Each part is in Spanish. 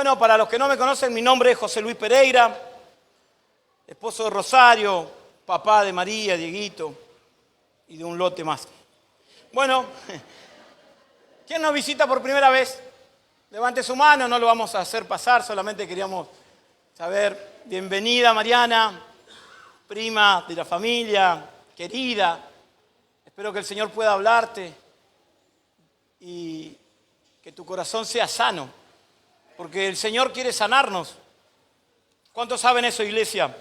Bueno, para los que no me conocen, mi nombre es José Luis Pereira, esposo de Rosario, papá de María, Dieguito y de un lote más. Bueno, ¿quién nos visita por primera vez? Levante su mano, no lo vamos a hacer pasar, solamente queríamos saber. Bienvenida Mariana, prima de la familia, querida. Espero que el Señor pueda hablarte y que tu corazón sea sano, porque el Señor quiere sanarnos. ¿Cuántos saben eso, iglesia?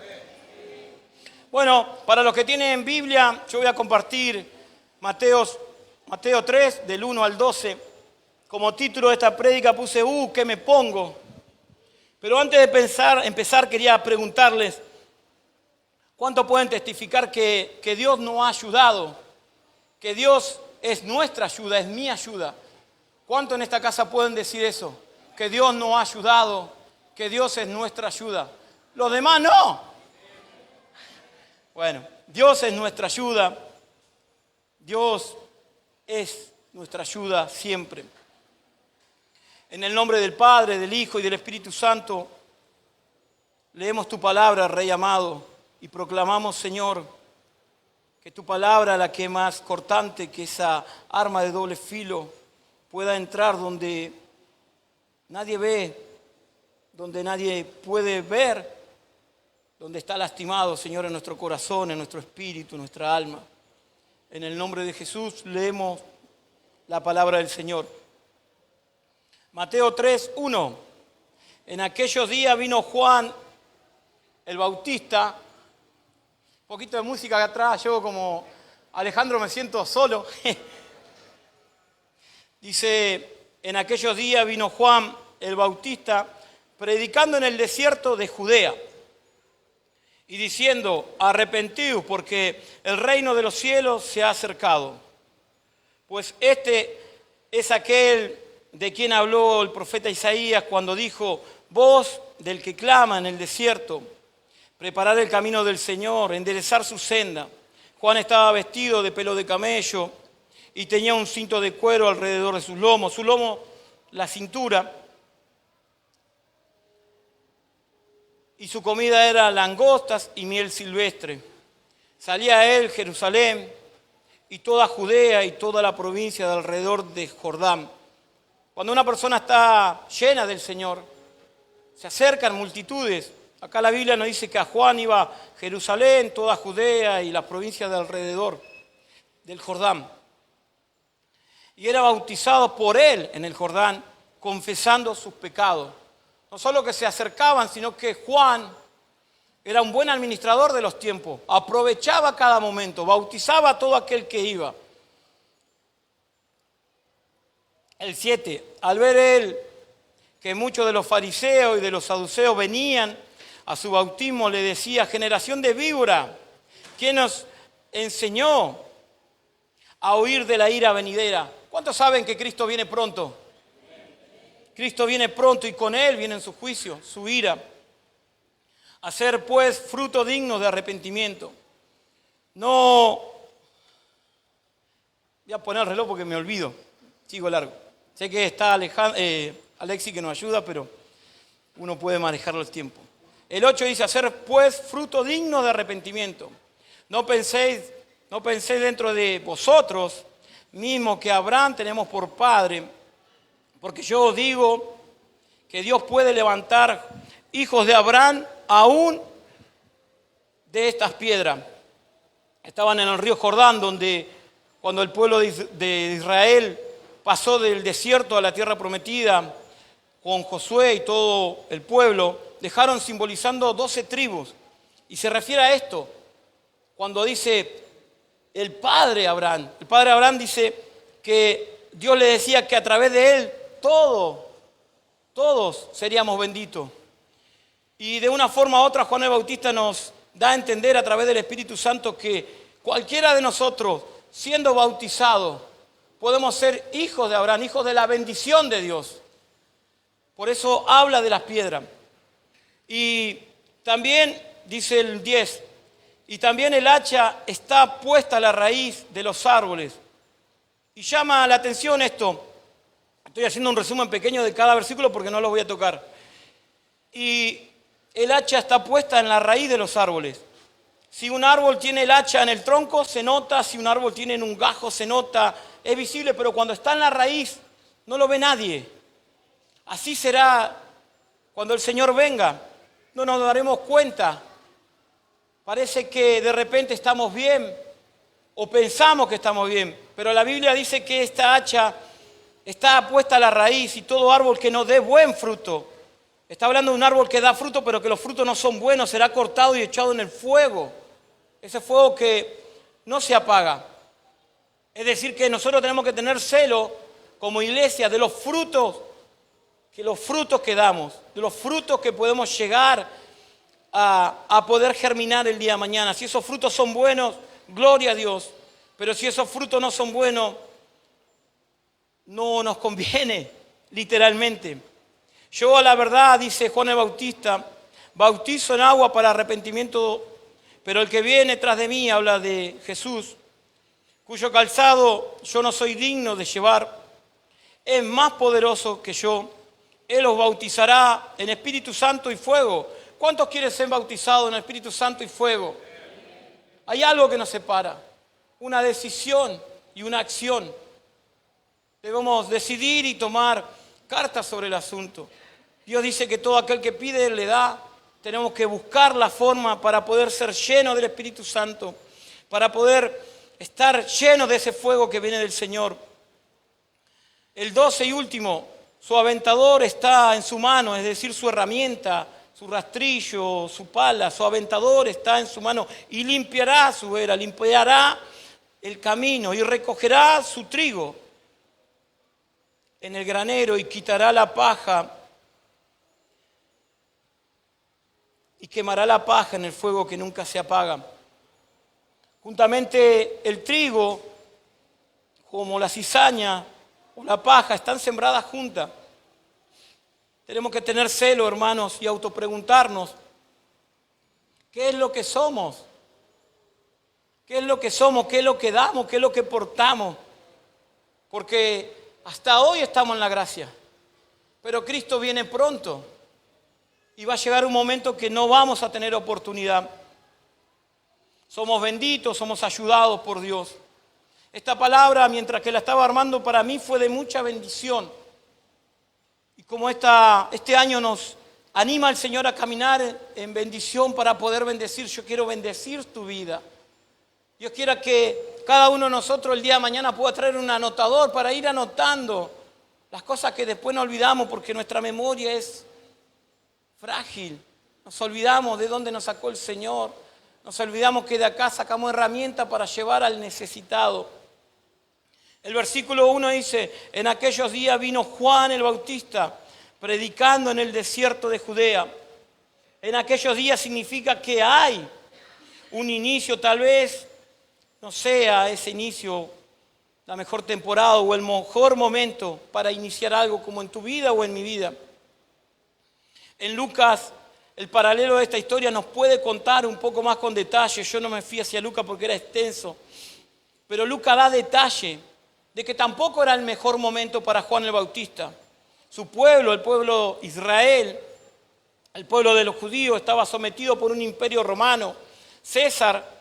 Bueno, para los que tienen Biblia, yo voy a compartir Mateo 3, del 1 al 12. Como título de esta prédica puse, ¿qué me pongo? Pero antes de empezar quería preguntarles, ¿cuánto pueden testificar que Dios nos ha ayudado? Que Dios es nuestra ayuda, es mi ayuda. ¿Cuánto en esta casa pueden decir eso? Que Dios nos ha ayudado, que Dios es nuestra ayuda. Los demás no. Bueno, Dios es nuestra ayuda. Dios es nuestra ayuda siempre. En el nombre del Padre, del Hijo y del Espíritu Santo, leemos tu palabra, Rey amado, y proclamamos, Señor, que tu palabra, la que es más cortante que esa arma de doble filo, pueda entrar donde nadie ve, donde nadie puede ver, donde está lastimado, Señor, en nuestro corazón, en nuestro espíritu, en nuestra alma. En el nombre de Jesús leemos la palabra del Señor. Mateo 3, 1. En aquellos días vino Juan el Bautista. Un poquito de música acá atrás, yo como Alejandro me siento solo. Dice, en aquellos días vino Juan el Bautista predicando en el desierto de Judea y diciendo, arrepentidos porque el reino de los cielos se ha acercado. Pues este es aquel de quien habló el profeta Isaías cuando dijo, voz del que clama en el desierto, preparar el camino del Señor, enderezar su senda. Juan estaba vestido de pelo de camello y tenía un cinto de cuero alrededor de su lomo, la cintura, y su comida era langostas y miel silvestre. Salía a él Jerusalén y toda Judea y toda la provincia de alrededor de Jordán. Cuando una persona está llena del Señor, se acercan multitudes. Acá la Biblia nos dice que a Juan iba a Jerusalén, toda Judea y la provincia de alrededor del Jordán. Y era bautizado por él en el Jordán, confesando sus pecados. No solo que se acercaban, sino que Juan era un buen administrador de los tiempos. Aprovechaba cada momento, bautizaba a todo aquel que iba. El 7. Al ver él que muchos de los fariseos y de los saduceos venían a su bautismo, le decía, generación de víbora, ¿quién nos enseñó a huir de la ira venidera? ¿Cuántos saben que Cristo viene pronto? Cristo viene pronto y con él viene su juicio, su ira. Hacer pues fruto digno de arrepentimiento. No, voy a poner el reloj porque me olvido, sigo largo. Sé que está Alexi que nos ayuda, pero uno puede manejarlo el tiempo. El 8 dice, hacer pues fruto digno de arrepentimiento. No penséis dentro de vosotros mismo que Abraham tenemos por padre, porque yo os digo que Dios puede levantar hijos de Abraham aún de estas piedras. Estaban en el río Jordán, donde cuando el pueblo de Israel pasó del desierto a la tierra prometida, con Josué y todo el pueblo, dejaron simbolizando 12 tribus. Y se refiere a esto, cuando dice el padre Abraham. El padre Abraham dice que Dios le decía que a través de él todos seríamos benditos. Y de una forma u otra Juan el Bautista nos da a entender a través del Espíritu Santo que cualquiera de nosotros, siendo bautizados, podemos ser hijos de Abraham, hijos de la bendición de Dios. Por eso habla de las piedras. Y también dice el 10, y también el hacha está puesta a la raíz de los árboles. Y llama la atención esto. Estoy haciendo un resumen pequeño de cada versículo porque no lo voy a tocar. y el hacha está puesta en la raíz de los árboles. Si un árbol tiene el hacha en el tronco, se nota. Si un árbol tiene en un gajo, se nota. Es visible, pero cuando está en la raíz, no lo ve nadie. Así será cuando el Señor venga. No nos daremos cuenta. Parece que de repente estamos bien o pensamos que estamos bien, pero la Biblia dice que esta hacha está puesta a la raíz y todo árbol que no dé buen fruto. Está hablando de un árbol que da fruto, pero que los frutos no son buenos, será cortado y echado en el fuego. Ese fuego que no se apaga. Es decir, que nosotros tenemos que tener celo como iglesia de los frutos que damos, de los frutos que podemos llegar a poder germinar el día de mañana. Si esos frutos son buenos, gloria a Dios. Pero si esos frutos no son buenos, no nos conviene, literalmente. Yo a la verdad, dice Juan el Bautista, bautizo en agua para arrepentimiento, pero el que viene tras de mí, habla de Jesús, cuyo calzado yo no soy digno de llevar, es más poderoso que yo. Él os bautizará en Espíritu Santo y fuego. ¿Cuántos quieren ser bautizados en Espíritu Santo y fuego? Hay algo que nos separa, una decisión y una acción. Debemos decidir y tomar cartas sobre el asunto. Dios dice que todo aquel que pide, le da. Tenemos que buscar la forma para poder ser llenos del Espíritu Santo, para poder estar llenos de ese fuego que viene del Señor. El 12 y último, su aventador está en su mano, es decir, su herramienta, su rastrillo, su pala, su aventador está en su mano y limpiará su era, limpiará el camino y recogerá su trigo en el granero y quitará la paja y quemará la paja en el fuego que nunca se apaga. Juntamente el trigo, como la cizaña o la paja, están sembradas juntas. Tenemos que tener celo, hermanos, y autopreguntarnos, ¿qué es lo que somos? ¿Qué es lo que somos? ¿Qué es lo que damos? ¿Qué es lo que portamos? Porque hasta hoy estamos en la gracia, pero Cristo viene pronto y va a llegar un momento que no vamos a tener oportunidad. Somos benditos, somos ayudados por Dios. Esta palabra, mientras que la estaba armando, para mí fue de mucha bendición. Y como este año nos anima el Señor a caminar en bendición para poder bendecir, yo quiero bendecir tu vida. Dios quiera que cada uno de nosotros el día de mañana pueda traer un anotador para ir anotando las cosas que después no olvidamos porque nuestra memoria es frágil. Nos olvidamos de dónde nos sacó el Señor. Nos olvidamos que de acá sacamos herramientas para llevar al necesitado. El versículo 1 dice, en aquellos días vino Juan el Bautista predicando en el desierto de Judea. En aquellos días significa que hay un inicio, tal vez no sea ese inicio la mejor temporada o el mejor momento para iniciar algo como en tu vida o en mi vida. En Lucas, el paralelo de esta historia nos puede contar un poco más con detalle. Yo no me fui hacia Lucas porque era extenso, pero Lucas da detalle de que tampoco era el mejor momento para Juan el Bautista. Su pueblo, el pueblo Israel, el pueblo de los judíos, estaba sometido por un imperio romano. César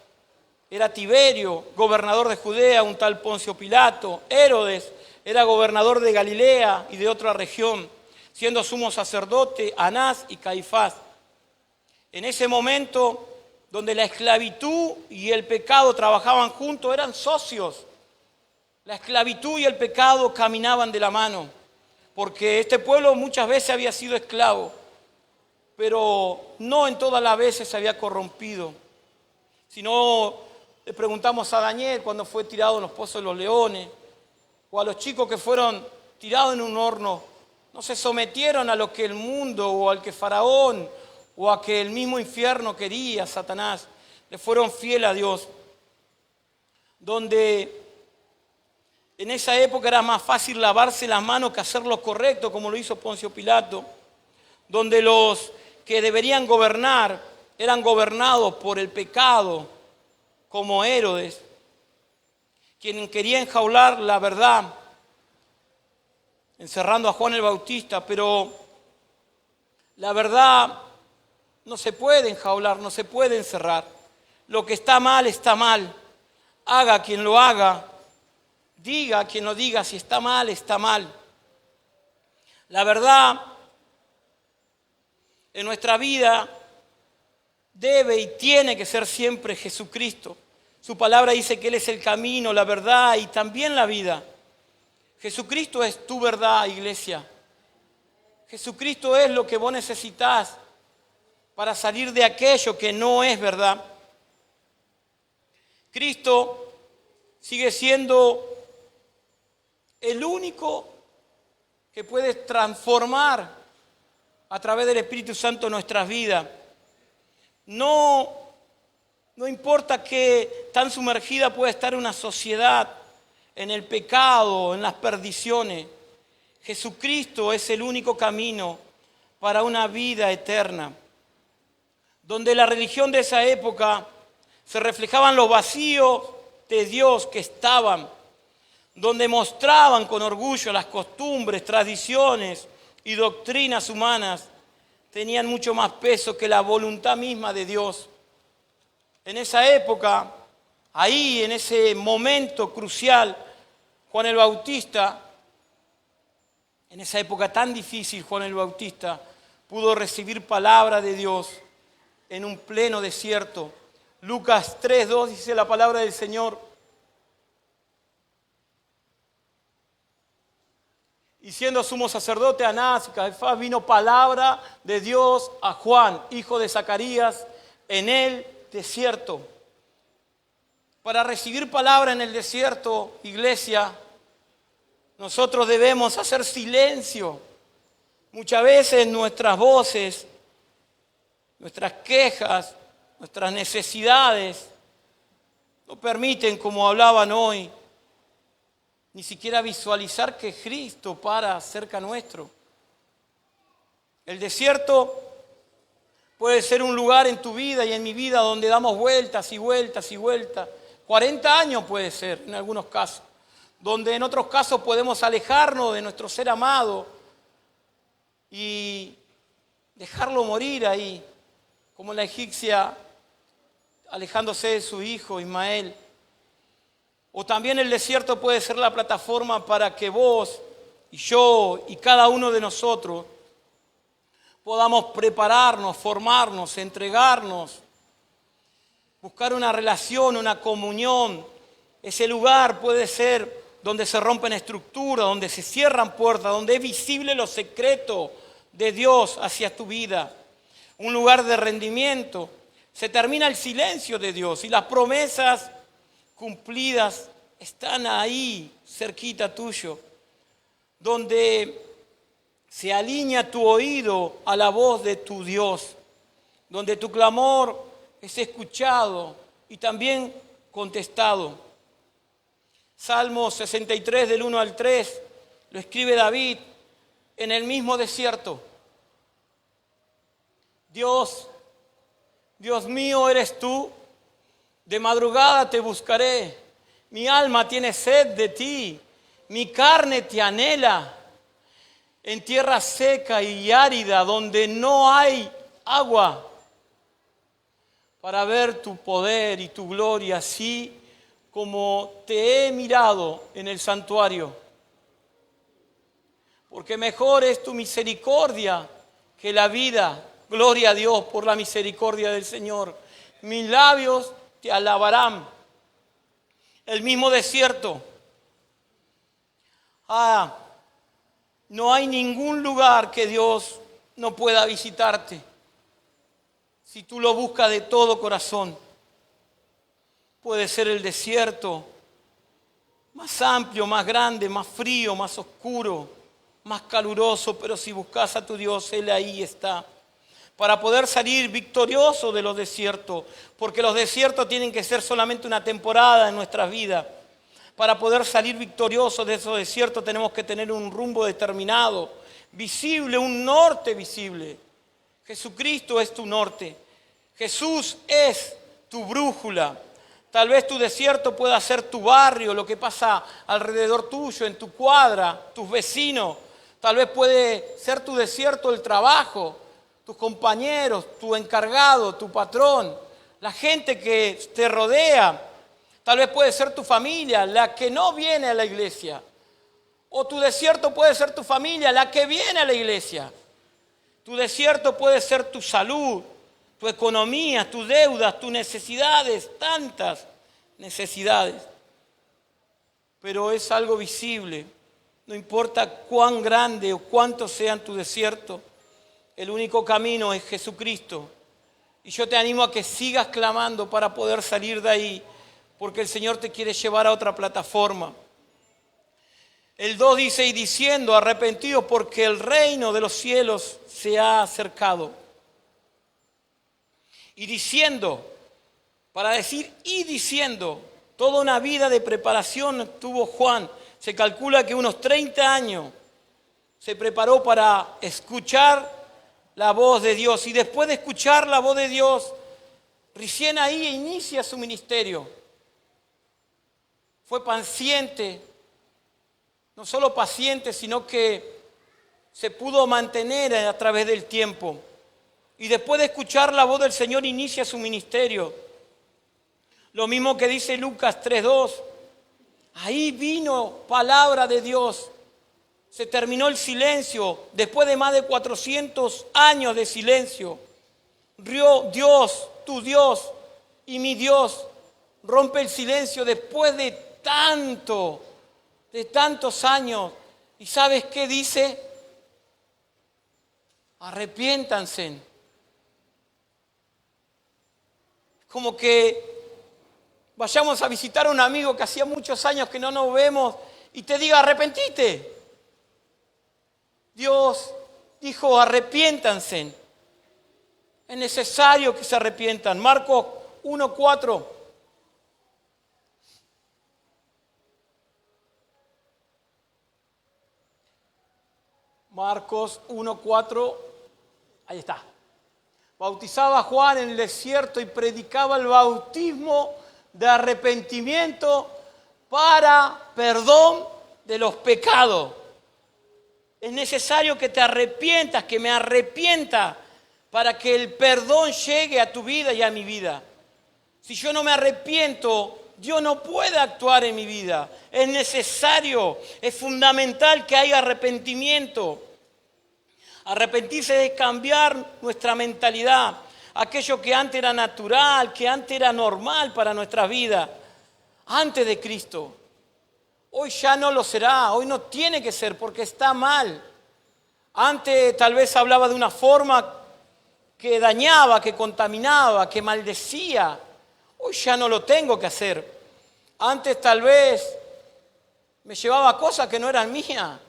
era Tiberio, gobernador de Judea, un tal Poncio Pilato. Herodes era gobernador de Galilea y de otra región, siendo sumo sacerdote Anás y Caifás. En ese momento, donde la esclavitud y el pecado trabajaban juntos, eran socios. La esclavitud y el pecado caminaban de la mano, porque este pueblo muchas veces había sido esclavo, pero no en todas las veces se había corrompido. Si no, le preguntamos a Daniel cuando fue tirado en los pozos de los leones, o a los chicos que fueron tirados en un horno, no se sometieron a lo que el mundo o al que Faraón o a que el mismo infierno quería, Satanás, le fueron fieles a Dios. Donde en esa época era más fácil lavarse las manos que hacer lo correcto, como lo hizo Poncio Pilato. Donde los que deberían gobernar eran gobernados por el pecado, como Herodes, quien quería enjaular la verdad, encerrando a Juan el Bautista. Pero La verdad no se puede enjaular, no se puede encerrar. Lo que está mal, está mal. Haga quien lo haga, diga quien lo diga, si está mal, está mal. La verdad en nuestra vida debe y tiene que ser siempre Jesucristo. Su palabra dice que Él es el camino, la verdad y también la vida. Jesucristo es tu verdad, iglesia. Jesucristo es lo que vos necesitas para salir de aquello que no es verdad. Cristo sigue siendo el único que puede transformar a través del Espíritu Santo nuestras vidas. No importa que tan sumergida pueda estar una sociedad en el pecado, en las perdiciones. Jesucristo es el único camino para una vida eterna. Donde la religión de esa época se reflejaban los vacíos de Dios que estaban, donde mostraban con orgullo las costumbres, tradiciones y doctrinas humanas, tenían mucho más peso que la voluntad misma de Dios. En esa época, ahí, en ese momento crucial, Juan el Bautista, en esa época tan difícil, Juan el Bautista pudo recibir palabra de Dios en un pleno desierto. Lucas 3:2 dice la palabra del Señor. Y siendo sumo sacerdote Anás y Caifás, vino palabra de Dios a Juan, hijo de Zacarías, en el desierto. Para recibir palabra en el desierto, iglesia, nosotros debemos hacer silencio. Muchas veces nuestras voces, nuestras quejas, nuestras necesidades no permiten, como hablaban hoy, ni siquiera visualizar que Cristo para cerca nuestro. El desierto puede ser un lugar en tu vida y en mi vida donde damos vueltas y vueltas y vueltas. 40 años puede ser en algunos casos, donde en otros casos podemos alejarnos de nuestro ser amado y dejarlo morir ahí, como la egipcia alejándose de su hijo Ismael. O también el desierto puede ser la plataforma para que vos y yo y cada uno de nosotros podamos prepararnos, formarnos, entregarnos, buscar una relación, una comunión. Ese lugar puede ser donde se rompen estructuras, donde se cierran puertas, donde es visible lo secreto de Dios hacia tu vida. Un lugar de rendimiento. Se termina el silencio de Dios y las promesas cumplidas están ahí, cerquita tuyo, donde se alinea tu oído a la voz de tu Dios, donde tu clamor es escuchado y también contestado. Salmo 63 del 1 al 3 lo escribe David en el mismo desierto. Dios mío eres tú, de madrugada te buscaré, mi alma tiene sed de ti, mi carne te anhela, en tierra seca y árida donde no hay agua, para ver tu poder y tu gloria, así como te he mirado en el santuario. Porque mejor es tu misericordia que la vida. Gloria a Dios por la misericordia del Señor. Mis labios te alabarán. El mismo desierto. No hay ningún lugar que Dios no pueda visitarte si tú lo buscas de todo corazón. Puede ser el desierto más amplio, más grande, más frío, más oscuro, más caluroso, pero si buscas a tu Dios, Él ahí está. Para poder salir victorioso de los desiertos, porque los desiertos tienen que ser solamente una temporada en nuestras vidas. Para poder salir victoriosos de esos desiertos tenemos que tener un rumbo determinado, visible, un norte visible. Jesucristo es tu norte. Jesús es tu brújula. Tal vez tu desierto pueda ser tu barrio, lo que pasa alrededor tuyo, en tu cuadra, tus vecinos. Tal vez puede ser tu desierto el trabajo, tus compañeros, tu encargado, tu patrón, la gente que te rodea. Tal vez puede ser tu familia, la que no viene a la iglesia. O tu desierto puede ser tu familia, la que viene a la iglesia. Tu desierto puede ser tu salud, tu economía, tus deudas, tus necesidades, tantas necesidades. Pero es algo visible. No importa cuán grande o cuánto sean tu desierto, el único camino es Jesucristo. Y yo te animo a que sigas clamando para poder salir de ahí, porque el Señor te quiere llevar a otra plataforma. El 2 dice, y diciendo, arrepentidos porque el reino de los cielos se ha acercado. Y diciendo, para decir y diciendo, toda una vida de preparación tuvo Juan. Se calcula que unos 30 años se preparó para escuchar la voz de Dios. Y después de escuchar la voz de Dios, recién ahí inicia su ministerio. Fue paciente, no solo paciente, sino que se pudo mantener a través del tiempo. Y después de escuchar la voz del Señor, inicia su ministerio. Lo mismo que dice Lucas 3:2. Ahí vino palabra de Dios. Se terminó el silencio. Después de más de 400 años de silencio, Dios, tu Dios y mi Dios, rompe el silencio después de tantos años. ¿Y sabes qué dice? Arrepiéntanse. Como que vayamos a visitar a un amigo que hacía muchos años que no nos vemos y te diga, arrepentite. Dios dijo, arrepiéntanse. Es necesario que se arrepientan. Marcos 1:4. Marcos 1:4. Ahí está. Bautizaba a Juan en el desierto y predicaba el bautismo de arrepentimiento para perdón de los pecados. Es necesario que te arrepientas, que me arrepienta, para que el perdón llegue a tu vida y a mi vida. Si yo no me arrepiento, Dios no puede actuar en mi vida. Es necesario, es fundamental que haya arrepentimiento. Arrepentirse es cambiar nuestra mentalidad. Aquello que antes era natural, que antes era normal para nuestra vida, antes de Cristo. Hoy ya no lo será, hoy no tiene que ser porque está mal. Antes tal vez hablaba de una forma que dañaba, que contaminaba, que maldecía. Hoy ya no lo tengo que hacer. Antes tal vez me llevaba cosas que no eran mías.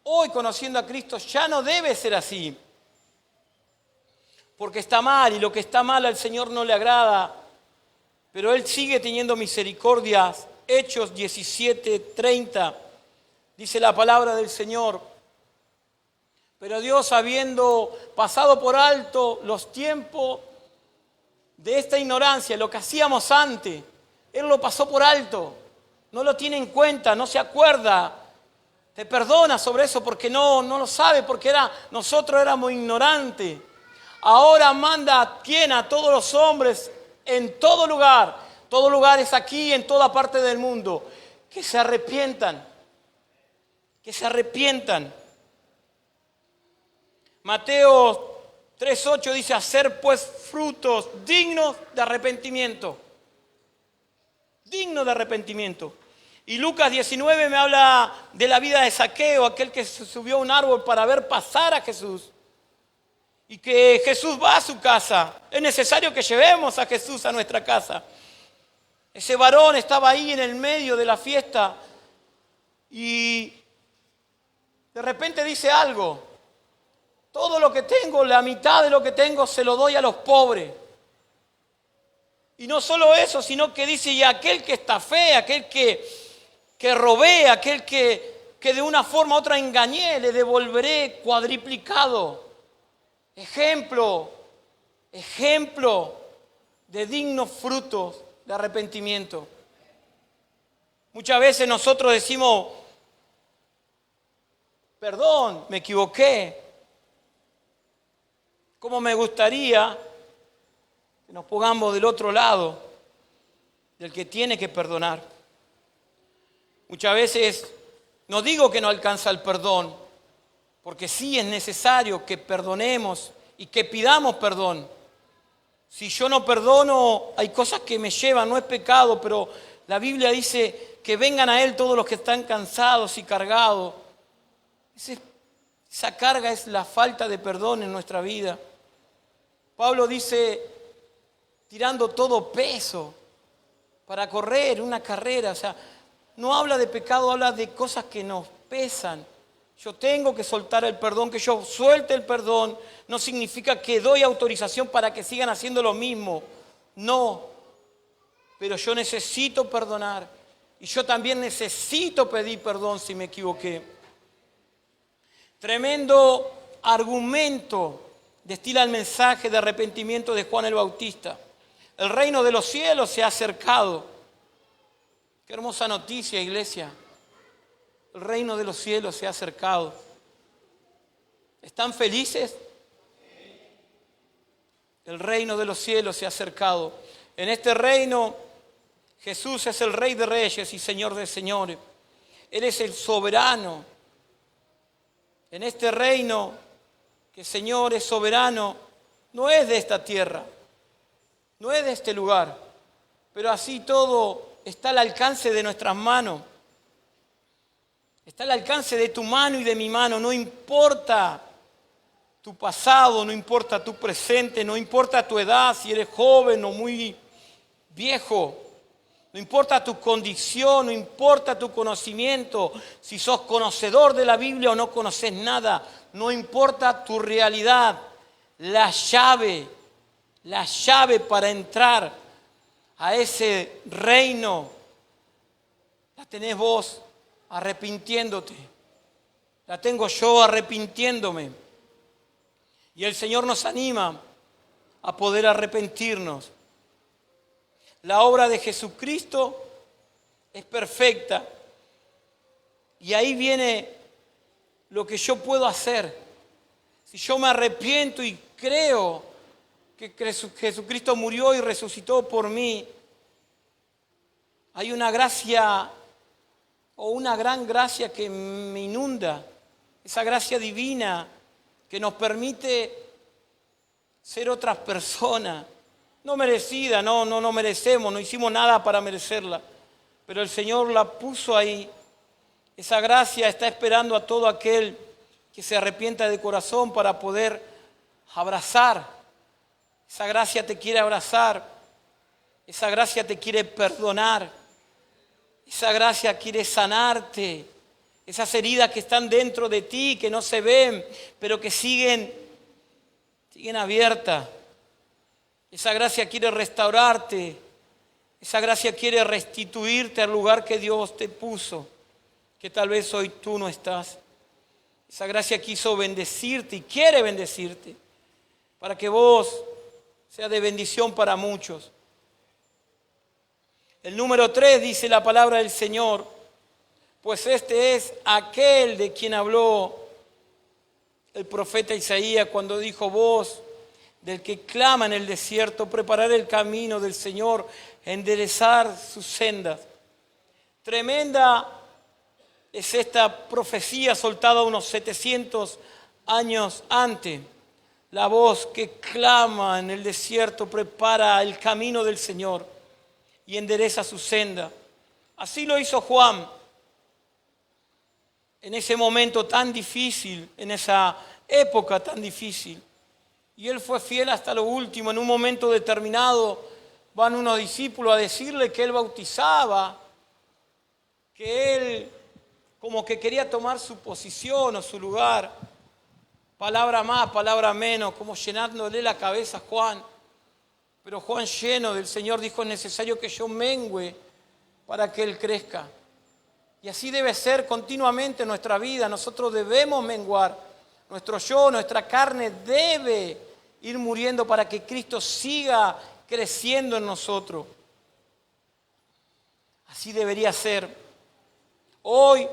Hoy, conociendo a Cristo, ya no debe ser así. Porque está mal y lo que está mal al Señor no le agrada. Pero Él sigue teniendo misericordias. Hechos 17:30 dice la palabra del Señor. Pero Dios, habiendo pasado por alto los tiempos de esta ignorancia, lo que hacíamos antes, Él lo pasó por alto. No lo tiene en cuenta, no se acuerda. Te perdona sobre eso porque no lo sabe, porque nosotros éramos ignorantes. Ahora manda a todos los hombres en todo lugar. Todo lugar es aquí, en toda parte del mundo. Que se arrepientan. Que se arrepientan. Mateo 3:8 dice, hacer pues frutos dignos de arrepentimiento. Dignos de arrepentimiento. Y Lucas 19 me habla de la vida de Zaqueo, aquel que se subió a un árbol para ver pasar a Jesús. Y que Jesús va a su casa. Es necesario que llevemos a Jesús a nuestra casa. Ese varón estaba ahí en el medio de la fiesta y de repente dice algo. Todo lo que tengo, la mitad de lo que tengo, se lo doy a los pobres. Y no solo eso, sino que dice, y aquel que estafé, aquel que robé, aquel que de una forma u otra engañé, le devolveré cuadriplicado. Ejemplo de dignos frutos de arrepentimiento. Muchas veces nosotros decimos, perdón, me equivoqué. ¿Cómo me gustaría que nos pongamos del otro lado, del que tiene que perdonar? Muchas veces no digo que no alcanza el perdón, porque sí es necesario que perdonemos y que pidamos perdón. Si yo no perdono, hay cosas que me llevan, no es pecado, pero la Biblia dice que vengan a Él todos los que están cansados y cargados. Esa carga es la falta de perdón en nuestra vida. Pablo dice, tirando todo peso para correr una carrera. O sea, no habla de pecado, habla de cosas que nos pesan. Yo tengo que soltar el perdón, que yo suelte el perdón, no significa que doy autorización para que sigan haciendo lo mismo. No, pero yo necesito perdonar y yo también necesito pedir perdón si me equivoqué. Tremendo argumento destila el mensaje de arrepentimiento de Juan el Bautista. El reino de los cielos se ha acercado. Qué hermosa noticia, iglesia. El reino de los cielos se ha acercado. ¿Están felices? El reino de los cielos se ha acercado. En este reino, Jesús es el Rey de Reyes y Señor de Señores. Él es el soberano. En este reino, que el Señor es soberano, no es de esta tierra, no es de este lugar, pero así todo está al alcance de nuestras manos. Está al alcance de tu mano y de mi mano. No importa tu pasado, no importa tu presente, no importa tu edad, si eres joven o muy viejo. No importa tu condición, no importa tu conocimiento, si sos conocedor de la Biblia o no conoces nada. No importa tu realidad. La llave para entrar a ese reino la tenés vos arrepintiéndote. La tengo yo arrepintiéndome. Y el Señor nos anima a poder arrepentirnos. La obra de Jesucristo es perfecta. Y ahí viene lo que yo puedo hacer. Si yo me arrepiento y creo que Jesucristo murió y resucitó por mí, hay una gracia o una gran gracia que me inunda, esa gracia divina que nos permite ser otras personas, no merecida, no merecemos, no hicimos nada para merecerla, pero el Señor la puso ahí. Esa gracia está esperando a todo aquel que se arrepienta de corazón para poder abrazar. Esa gracia te quiere abrazar, esa gracia te quiere perdonar, esa gracia quiere sanarte. Esas heridas que están dentro de ti, que no se ven, pero que siguen abiertas. Esa gracia quiere restaurarte. Esa gracia quiere restituirte al lugar que Dios te puso, que tal vez hoy tú no estás. Esa gracia quiso bendecirte y quiere bendecirte para que vos seas de bendición para muchos. El número 3 dice la palabra del Señor, pues este es aquel de quien habló el profeta Isaías cuando dijo: voz del que clama en el desierto, preparar el camino del Señor, enderezar sus sendas. Tremenda es esta profecía soltada unos 700 años antes. La voz que clama en el desierto prepara el camino del Señor y endereza su senda. Así lo hizo Juan en ese momento tan difícil, en esa época tan difícil. Y él fue fiel hasta lo último. En un momento determinado van unos discípulos a decirle que él bautizaba, que él como que quería tomar su posición o su lugar. Palabra más, palabra menos, como llenándole la cabeza a Juan. Pero Juan, lleno del Señor, dijo: es necesario que yo mengüe para que Él crezca. Y así debe ser continuamente en nuestra vida. Nosotros debemos menguar. Nuestro yo, nuestra carne debe ir muriendo para que Cristo siga creciendo en nosotros. Así debería ser. Hoy,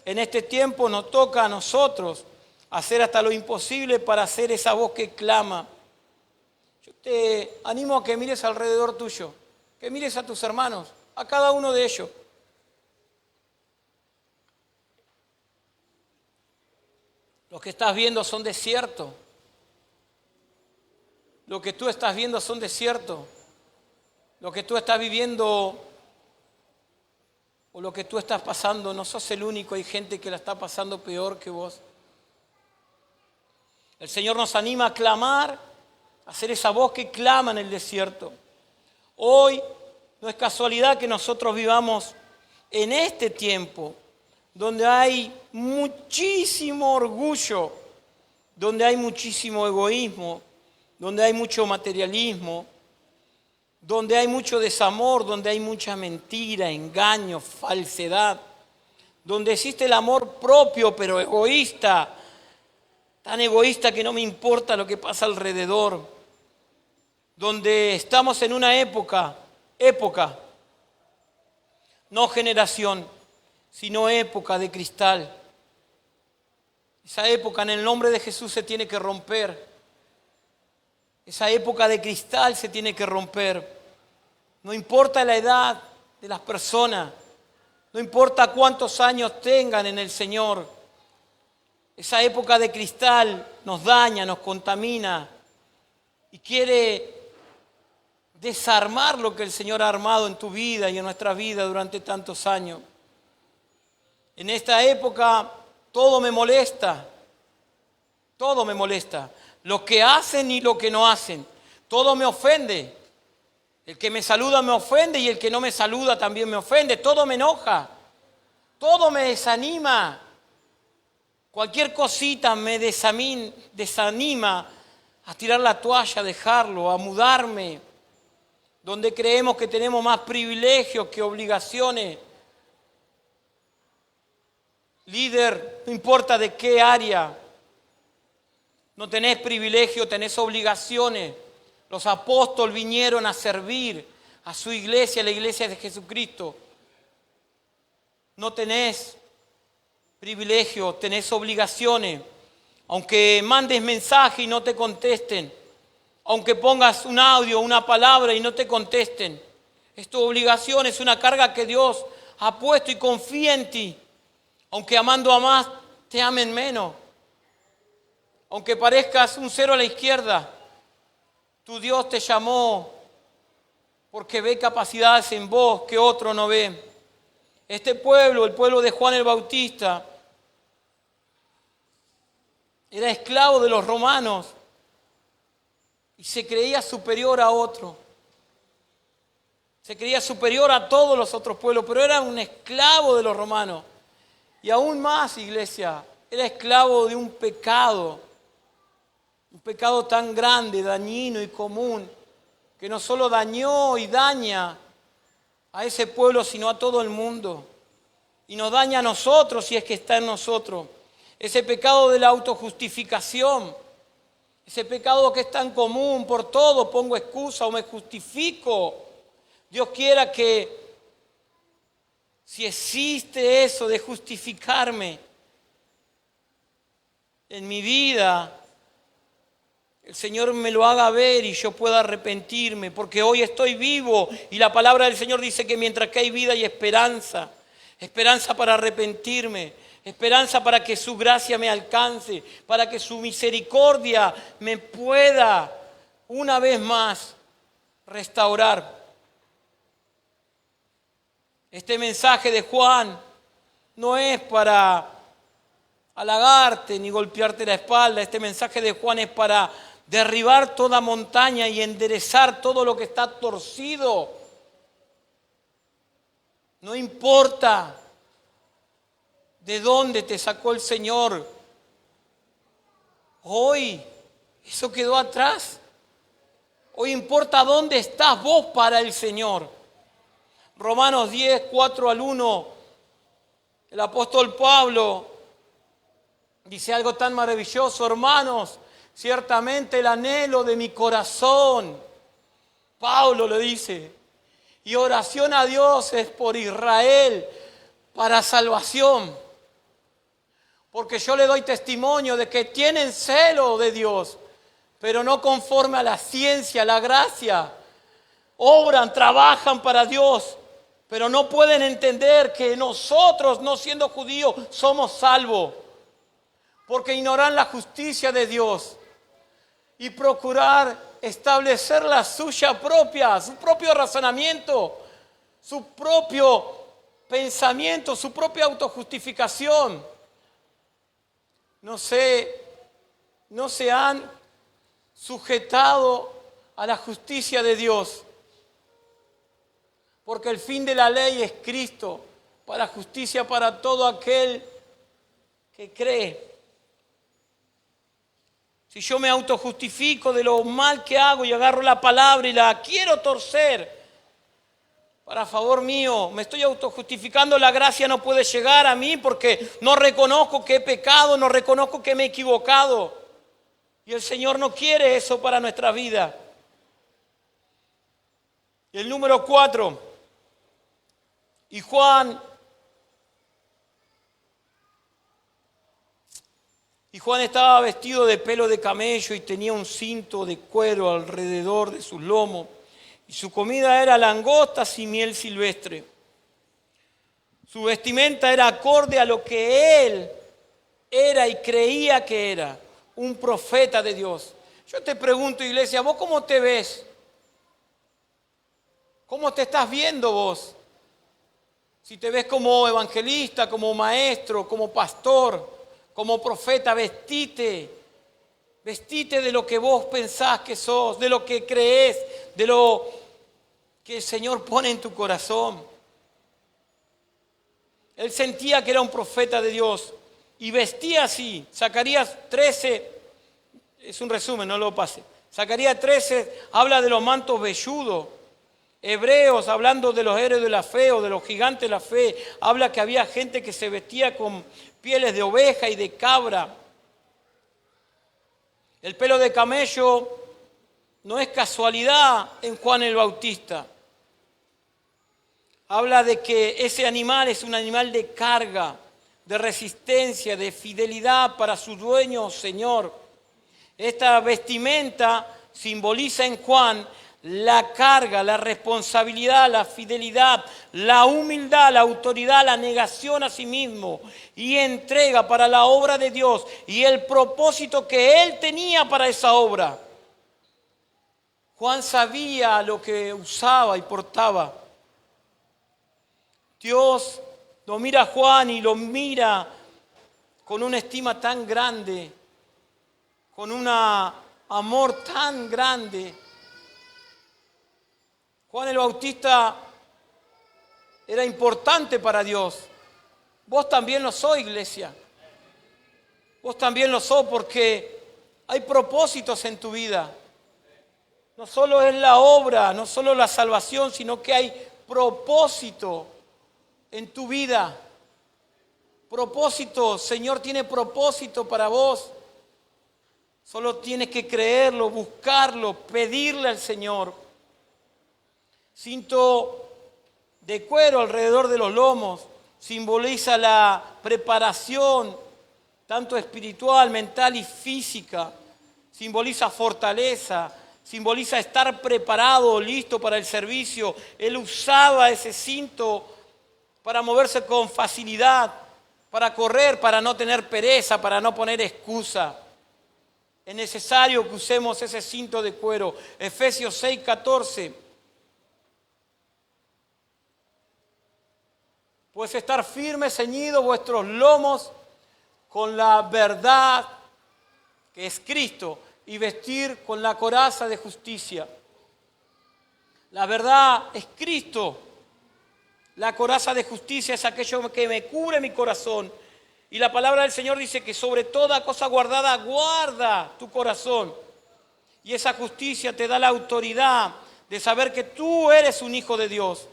en este tiempo, nos toca a nosotros hacer hasta lo imposible para ser esa voz que clama. te animo a que mires alrededor tuyo, que mires a tus hermanos, a cada uno de ellos. Lo que estás viendo son desiertos. Lo que tú estás viendo son desiertos. Lo que tú estás viviendo o lo que tú estás pasando, no sos el único, hay gente que la está pasando peor que vos. El Señor nos anima a clamar, a ser esa voz que clama en el desierto. Hoy no es casualidad que nosotros vivamos en este tiempo donde hay muchísimo orgullo, donde hay muchísimo egoísmo, donde hay mucho materialismo, donde hay mucho desamor, donde hay mucha mentira, engaño, falsedad, donde existe el amor propio pero egoísta, tan egoísta que no me importa lo que pasa alrededor, donde estamos en una época, no generación, sino época de cristal. Esa época en el nombre de Jesús se tiene que romper. Esa época de cristal se tiene que romper. No importa la edad de las personas, no importa cuántos años tengan en el Señor. Esa época de cristal nos daña, nos contamina y quiere desarmar lo que el Señor ha armado en tu vida y en nuestra vida durante tantos años. En esta época todo me molesta, lo que hacen y lo que no hacen, todo me ofende. El que me saluda me ofende y el que no me saluda también me ofende, todo me enoja, todo me desanima. Cualquier cosita me desanima a tirar la toalla, a dejarlo, a mudarme, donde creemos que tenemos más privilegios que obligaciones. Líder, no importa de qué área, no tenés privilegio, tenés obligaciones. Los apóstoles vinieron a servir a su iglesia, la iglesia de Jesucristo. No tenés privilegio, tenés obligaciones. Aunque mandes mensaje y no te contesten, aunque pongas un audio, una palabra y no te contesten, es tu obligación, es una carga que Dios ha puesto y confía en ti. Aunque amando a más, te amen menos. Aunque parezcas un cero a la izquierda, tu Dios te llamó porque ve capacidades en vos que otro no ve. Este pueblo, el pueblo de Juan el Bautista, era esclavo de los romanos y se creía superior a otro. Se creía superior a todos los otros pueblos, pero era un esclavo de los romanos. Y aún más, iglesia, era esclavo de un pecado tan grande, dañino y común, que no solo dañó y daña a ese pueblo, sino a todo el mundo. Y nos daña a nosotros si es que está en nosotros. Ese pecado de la autojustificación, ese pecado que es tan común, por todo pongo excusa o me justifico. Dios quiera que si existe eso de justificarme en mi vida, el Señor me lo haga ver y yo pueda arrepentirme, porque hoy estoy vivo y la palabra del Señor dice que mientras que hay vida hay esperanza, esperanza para arrepentirme, esperanza para que su gracia me alcance, para que su misericordia me pueda una vez más restaurar. Este mensaje de Juan no es para halagarte ni golpearte la espalda. Este mensaje de Juan es para derribar toda montaña y enderezar todo lo que está torcido. No importa de dónde te sacó el Señor. Hoy eso quedó atrás. Hoy importa dónde estás vos para el Señor. Romanos 10, 4 al 1, el apóstol Pablo dice algo tan maravilloso: hermanos, ciertamente el anhelo de mi corazón, Pablo lo dice, y oración a Dios es por Israel para salvación, porque yo le doy testimonio de que tienen celo de Dios, pero no conforme a la ciencia, a la gracia. Obran, trabajan para Dios, pero no pueden entender que nosotros, no siendo judíos, somos salvos, porque ignoran la justicia de Dios y procurar establecer la suya propia, su propio razonamiento, su propio pensamiento, su propia autojustificación. No se han sujetado a la justicia de Dios, porque el fin de la ley es Cristo, para justicia para todo aquel que cree. Si yo me autojustifico de lo mal que hago y agarro la palabra y la quiero torcer para favor mío, me estoy autojustificando, la gracia no puede llegar a mí porque no reconozco que he pecado, no reconozco que me he equivocado. Y el Señor no quiere eso para nuestra vida. Y el número 4, y Juan estaba vestido de pelo de camello y tenía un cinto de cuero alrededor de sus lomos. Y su comida era langostas y miel silvestre. Su vestimenta era acorde a lo que él era y creía que era, un profeta de Dios. Yo te pregunto, iglesia, ¿vos cómo te ves? ¿Cómo te estás viendo vos? Si te ves como evangelista, como maestro, como pastor, como profeta, vestite de lo que vos pensás que sos, de lo que creés, de lo que el Señor pone en tu corazón. Él sentía que era un profeta de Dios y vestía así. Zacarías 13, es un resumen, no lo pase. Zacarías 13 habla de los mantos velludos. Hebreos, hablando de los héroes de la fe o de los gigantes de la fe, habla que había gente que se vestía con pieles de oveja y de cabra. El pelo de camello no es casualidad en Juan el Bautista. Habla de que ese animal es un animal de carga, de resistencia, de fidelidad para su dueño o señor. Esta vestimenta simboliza en Juan la carga, la responsabilidad, la fidelidad, la humildad, la autoridad, la negación a sí mismo y entrega para la obra de Dios y el propósito que él tenía para esa obra. Juan sabía lo que usaba y portaba. Dios lo mira a Juan y lo mira con una estima tan grande, con un amor tan grande. Juan el Bautista era importante para Dios. Vos también lo sos, iglesia. Vos también lo sos porque hay propósitos en tu vida. No solo es la obra, no solo la salvación, sino que hay propósito en tu vida. Propósito, Señor tiene propósito para vos. Solo tienes que creerlo, buscarlo, pedirle al Señor. Cinto de cuero alrededor de los lomos simboliza la preparación, tanto espiritual, mental y física. Simboliza fortaleza, simboliza estar preparado, listo para el servicio. Él usaba ese cinto para moverse con facilidad, para correr, para no tener pereza, para no poner excusa. Es necesario que usemos ese cinto de cuero. Efesios 6:14. Pues estar firmes, ceñidos vuestros lomos con la verdad que es Cristo y vestir con la coraza de justicia. La verdad es Cristo. La coraza de justicia es aquello que me cubre mi corazón. Y la palabra del Señor dice que sobre toda cosa guardada, guarda tu corazón. Y esa justicia te da la autoridad de saber que tú eres un hijo de Dios,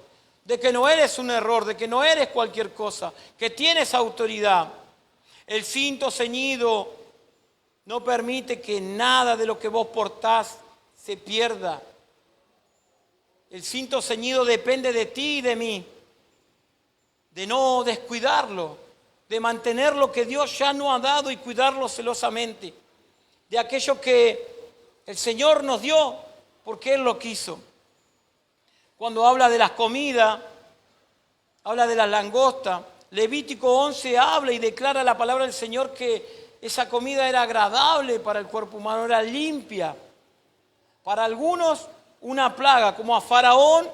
de que no eres un error, de que no eres cualquier cosa, que tienes autoridad. El cinto ceñido no permite que nada de lo que vos portás se pierda. El cinto ceñido depende de ti y de mí, de no descuidarlo, de mantener lo que Dios ya nos ha dado y cuidarlo celosamente, de aquello que El Señor nos dio porque Él lo quiso. Cuando habla de las comidas, habla de las langostas. Levítico 11 habla y declara la palabra del Señor que esa comida era agradable para el cuerpo humano, era limpia. Para algunos una plaga, como a Faraón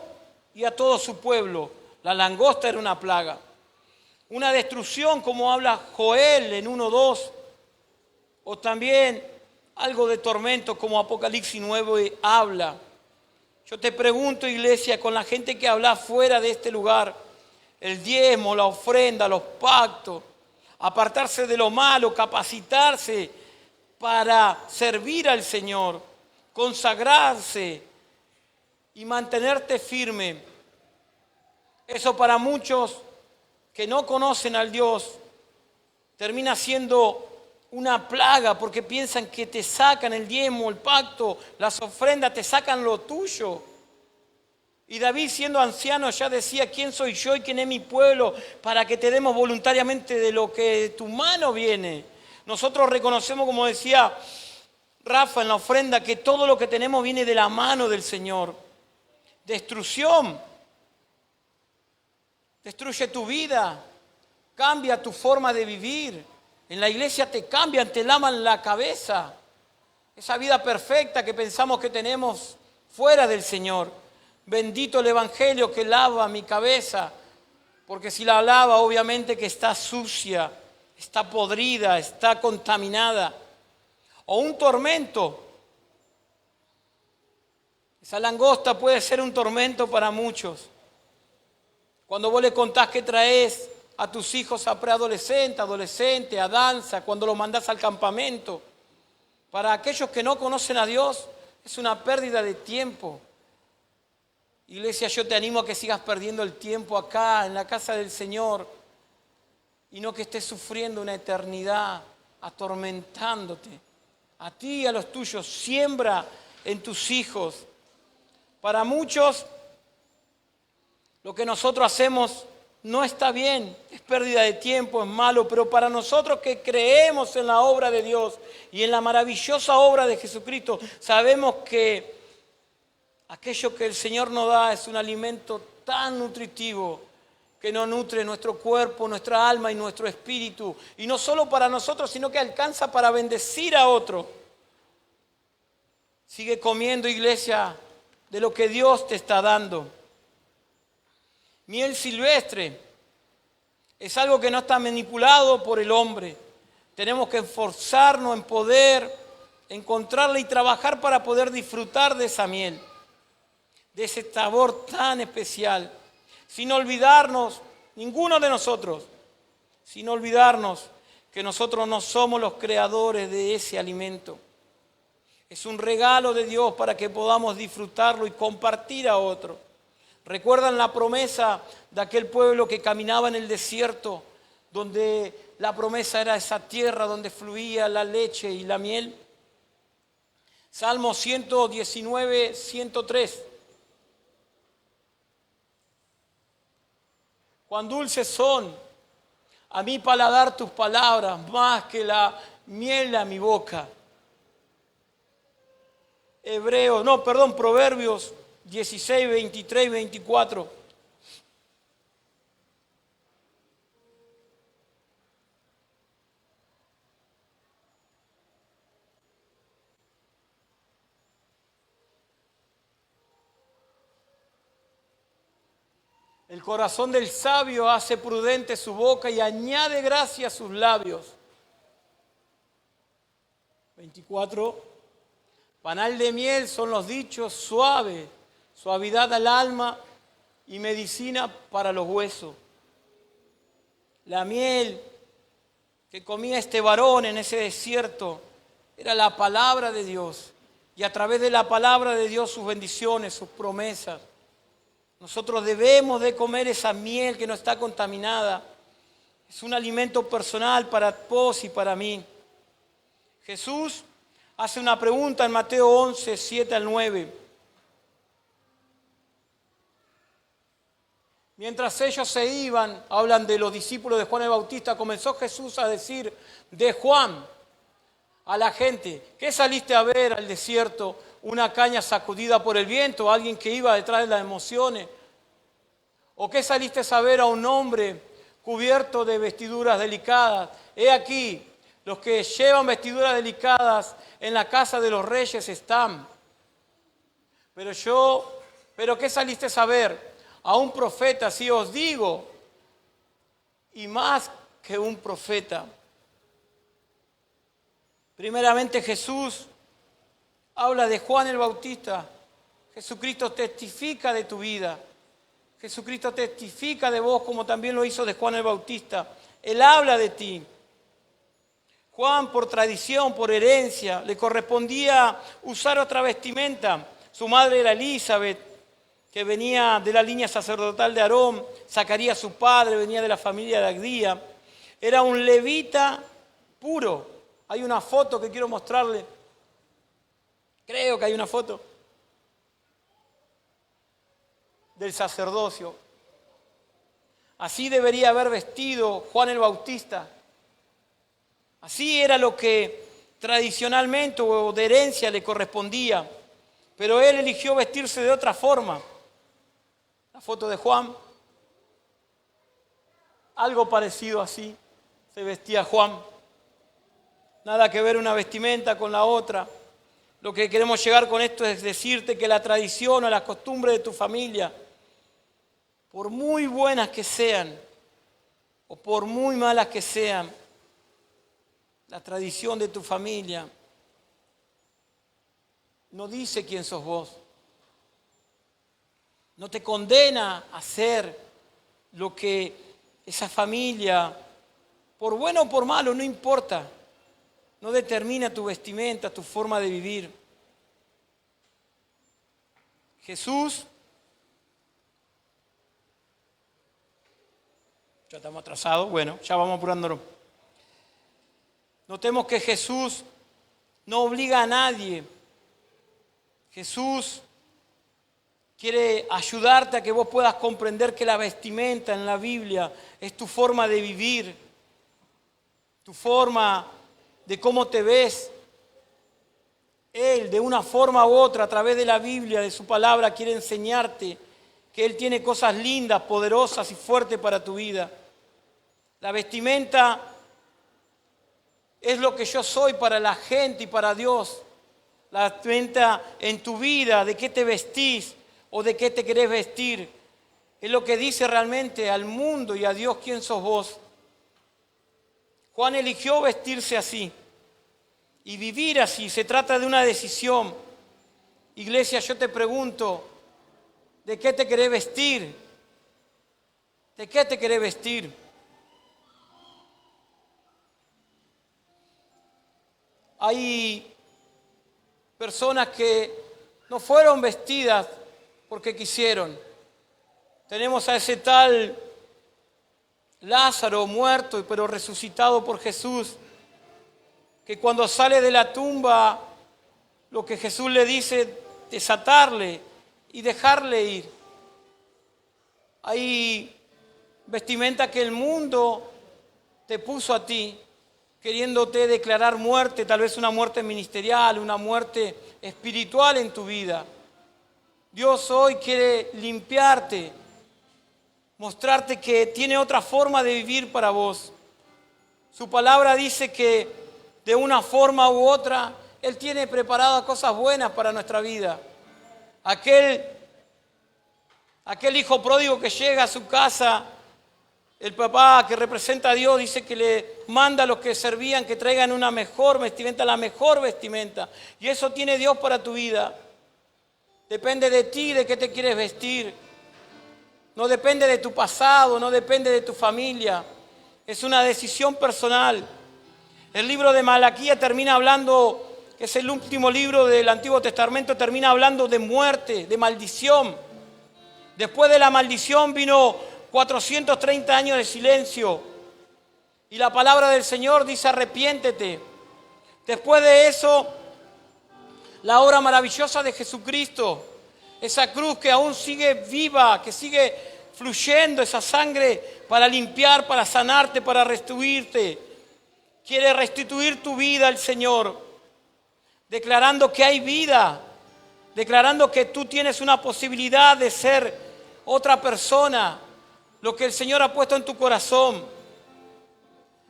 y a todo su pueblo. La langosta era una plaga. Una destrucción, como habla Joel en 1:2. O también algo de tormento, como Apocalipsis 9 habla. Yo te pregunto, iglesia, con la gente que habla fuera de este lugar, el diezmo, la ofrenda, los pactos, apartarse de lo malo, capacitarse para servir al Señor, consagrarse y mantenerte firme. Eso para muchos que no conocen al Dios termina siendo una plaga porque piensan que te sacan el diezmo, el pacto, las ofrendas, te sacan lo tuyo. Y David, siendo anciano, ya decía: ¿quién soy yo y quién es mi pueblo para que te demos voluntariamente de lo que de tu mano viene? Nosotros reconocemos, como decía Rafa en la ofrenda, que todo lo que tenemos viene de la mano del Señor. Destrucción. Destruye tu vida. Cambia tu forma de vivir. En la iglesia te cambian, te lavan la cabeza. Esa vida perfecta que pensamos que tenemos fuera del Señor. Bendito el Evangelio que lava mi cabeza, porque si la lava, obviamente que está sucia, está podrida, está contaminada. O un tormento. Esa langosta puede ser un tormento para muchos. Cuando vos le contás que traes a tus hijos a preadolescente, adolescente, a danza, cuando los mandás al campamento, para aquellos que no conocen a Dios, es una pérdida de tiempo. Iglesia, yo te animo a que sigas perdiendo el tiempo acá, en la casa del Señor, y no que estés sufriendo una eternidad atormentándote. A ti y a los tuyos, siembra en tus hijos. Para muchos, lo que nosotros hacemos no está bien, es pérdida de tiempo, es malo, pero para nosotros que creemos en la obra de Dios y en la maravillosa obra de Jesucristo, sabemos que aquello que el Señor nos da es un alimento tan nutritivo que nos nutre nuestro cuerpo, nuestra alma y nuestro espíritu. Y no solo para nosotros, sino que alcanza para bendecir a otro. Sigue comiendo, iglesia, de lo que Dios te está dando. Miel silvestre es algo que no está manipulado por el hombre. Tenemos que esforzarnos en poder encontrarla y trabajar para poder disfrutar de esa miel, de ese sabor tan especial, sin olvidarnos, ninguno de nosotros, sin olvidarnos que nosotros no somos los creadores de ese alimento. Es un regalo de Dios para que podamos disfrutarlo y compartir a otro. ¿Recuerdan la promesa de aquel pueblo que caminaba en el desierto, donde la promesa era esa tierra donde fluía la leche y la miel? Salmo 119, 103. Cuán dulces son a mi paladar tus palabras, más que la miel a mi boca. Proverbios 16, 23 y 24. El corazón del sabio hace prudente su boca y añade gracia a sus labios. 24. Panal de miel son los dichos suaves, suavidad al alma y medicina para los huesos. La miel que comía este varón en ese desierto era la palabra de Dios. Y a través de la palabra de Dios sus bendiciones, sus promesas. Nosotros debemos de comer esa miel que no está contaminada. Es un alimento personal para vos y para mí. Jesús hace una pregunta en Mateo 11, 7 al 9. Mientras ellos se iban, hablan de los discípulos de Juan el Bautista, comenzó Jesús a decir de Juan: a la gente. ¿Qué saliste a ver al desierto? ¿Una caña sacudida por el viento? ¿Alguien que iba detrás de las emociones? ¿O qué saliste a ver a un hombre cubierto de vestiduras delicadas? He aquí, los que llevan vestiduras delicadas en la casa de los reyes están. Pero ¿qué saliste a ver? A un profeta, sí os digo, y más que un profeta. Primeramente Jesús habla de Juan el Bautista. Jesucristo testifica de tu vida. Jesucristo testifica de vos como también lo hizo de Juan el Bautista. Él habla de ti. Juan, por tradición, por herencia, le correspondía usar otra vestimenta. Su madre era Elizabeth, que venía de la línea sacerdotal de Aarón. Zacarías, su padre, venía de la familia de Agdía. Era un levita puro. Hay una foto que quiero mostrarle. Creo que hay una foto del sacerdocio. Así debería haber vestido Juan el Bautista. Así era lo que tradicionalmente o de herencia le correspondía. Pero él eligió vestirse de otra forma. La foto de Juan, algo parecido así, se vestía Juan. Nada que ver una vestimenta con la otra. Lo que queremos llegar con esto es decirte que la tradición o las costumbres de tu familia, por muy buenas que sean o por muy malas que sean, la tradición de tu familia no dice quién sos vos. No te condena a hacer lo que esa familia, por bueno o por malo, no importa. No determina tu vestimenta, tu forma de vivir. Jesús, ya estamos atrasados, bueno, ya vamos apurándonos. Notemos que Jesús no obliga a nadie. Jesús quiere ayudarte a que vos puedas comprender que la vestimenta en la Biblia es tu forma de vivir, tu forma de cómo te ves. Él, de una forma u otra, a través de la Biblia, de su palabra, quiere enseñarte que Él tiene cosas lindas, poderosas y fuertes para tu vida. La vestimenta es lo que yo soy para la gente y para Dios. La vestimenta en tu vida, de qué te vestís o de qué te querés vestir, es lo que dice realmente al mundo y a Dios quién sos vos. Juan eligió vestirse así y vivir así. Se trata de una decisión. Iglesia, yo te pregunto, ¿de qué te querés vestir? ¿De qué te querés vestir? Hay personas que no fueron vestidas porque quisieron. Tenemos a ese tal Lázaro muerto pero resucitado por Jesús, que cuando sale de la tumba, lo que Jesús le dice, desatarle y dejarle ir. Hay vestimenta que el mundo te puso a ti, queriéndote declarar muerte, tal vez una muerte ministerial, una muerte espiritual en tu vida. Dios hoy quiere limpiarte, mostrarte que tiene otra forma de vivir para vos. Su palabra dice que de una forma u otra Él tiene preparadas cosas buenas para nuestra vida. Aquel hijo pródigo que llega a su casa, el papá que representa a Dios dice que le manda a los que servían que traigan una mejor vestimenta, la mejor vestimenta. Y eso tiene Dios para tu vida. Depende de ti, de qué te quieres vestir. No depende de tu pasado, no depende de tu familia. Es una decisión personal. El libro de Malaquías termina hablando, que es el último libro del Antiguo Testamento, termina hablando de muerte, de maldición. Después de la maldición vino 430 años de silencio. Y la palabra del Señor dice: arrepiéntete. Después de eso, la obra maravillosa de Jesucristo, esa cruz que aún sigue viva, que sigue fluyendo, esa sangre para limpiar, para sanarte, para restituirte. Quiere restituir tu vida al Señor, declarando que hay vida, declarando que tú tienes una posibilidad de ser otra persona, lo que el Señor ha puesto en tu corazón.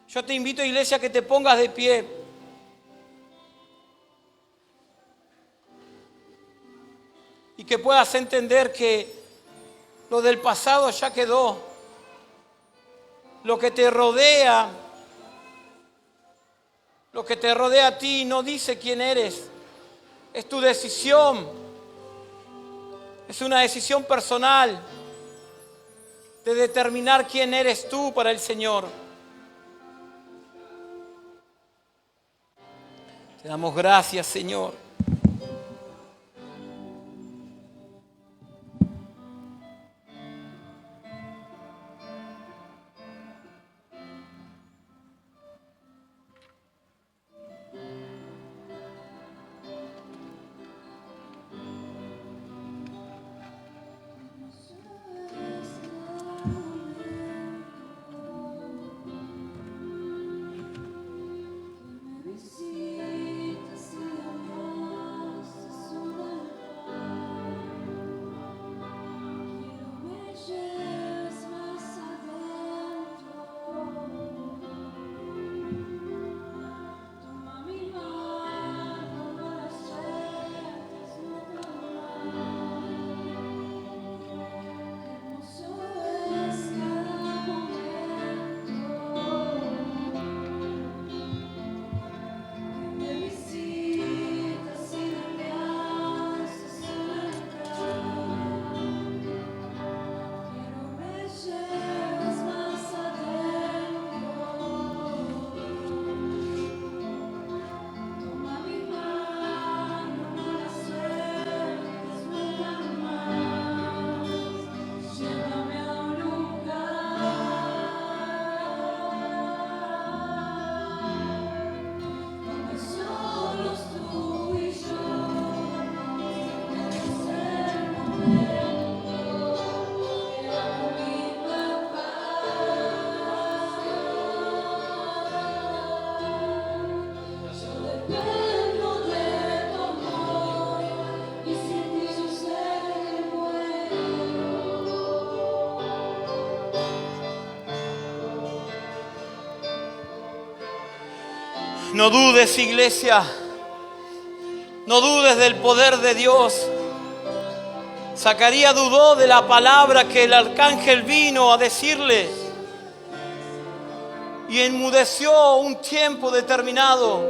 Yo te invito, iglesia, que te pongas de pie. Y que puedas entender que lo del pasado ya quedó. Lo que te rodea a ti no dice quién eres. Es tu decisión. Es una decisión personal de determinar quién eres tú para el Señor. Te damos gracias, Señor. No dudes, iglesia. No dudes del poder de Dios. Zacarías dudó de la palabra que el arcángel vino a decirle y enmudeció un tiempo determinado.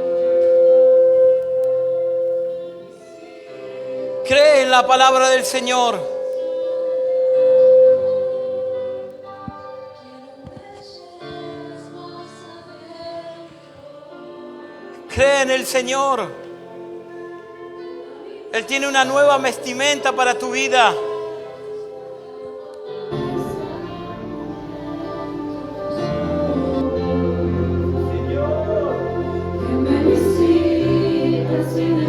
Cree en la palabra del Señor. Cree en el Señor. Él tiene una nueva vestimenta para tu vida. Que me visitas y de